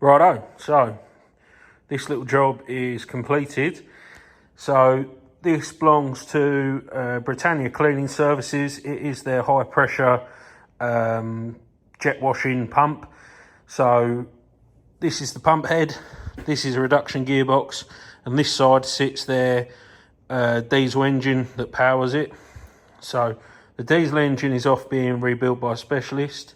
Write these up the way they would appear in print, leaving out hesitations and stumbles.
Righto, so this little job is completed. So this belongs to Britannia Cleaning Services. It is their high pressure jet washing pump. So this is the pump head, this is a reduction gearbox, and this side sits their diesel engine that powers it. So the diesel engine is off being rebuilt by a specialist.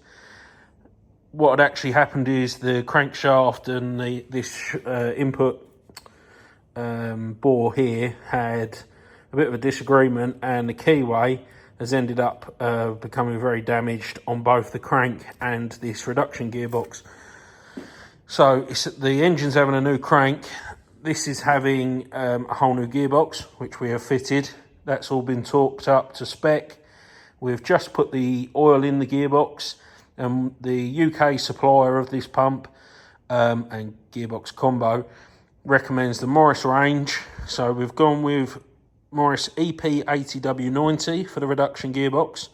What had actually happened is the crankshaft and this input bore here had a bit of a disagreement, and the keyway has ended up becoming very damaged on both the crank and this reduction gearbox. So the engine's having a new crank. This is having a whole new gearbox, which we have fitted. That's all been torqued up to spec. We've just put the oil in the gearbox. The UK supplier of this pump and gearbox combo recommends the Morris range. So we've gone with Morris EP80W90 for the reduction gearbox.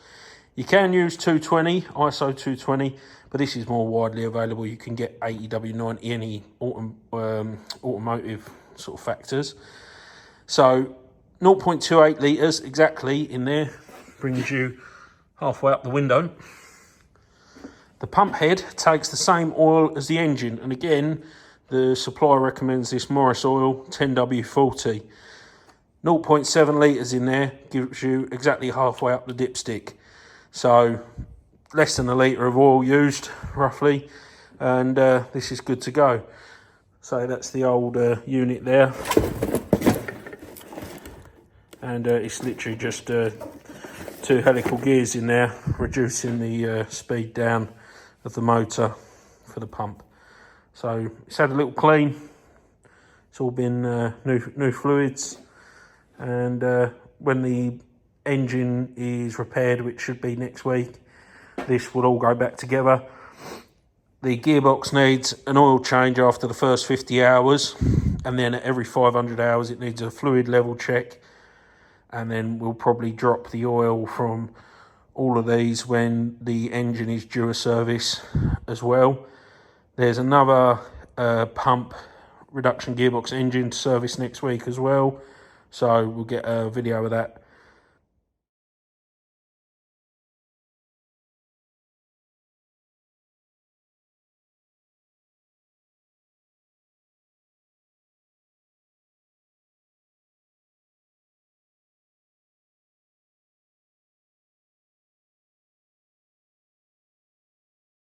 You can use 220, ISO 220, but this is more widely available. You can get 80W90 any automotive sort of factors. So 0.28 litres exactly in there, brings you halfway up the window. The pump head takes the same oil as the engine, and again, the supplier recommends this Morris oil 10W40. 0.7 litres in there gives you exactly halfway up the dipstick. So less than a litre of oil used, roughly, and this is good to go. So that's the old unit there. And it's literally just 2 helical gears in there, reducing the speed down of the motor for the pump. So it's had a little clean. It's all been new fluids, and when the engine is repaired, which should be next week, this will all go back together. The gearbox needs an oil change after the first 50 hours, and then at every 500 hours it needs a fluid level check, and then we'll probably drop the oil from all of these when the engine is due a service as well. There's another pump reduction gearbox engine to service next week as well, so we'll get a video of that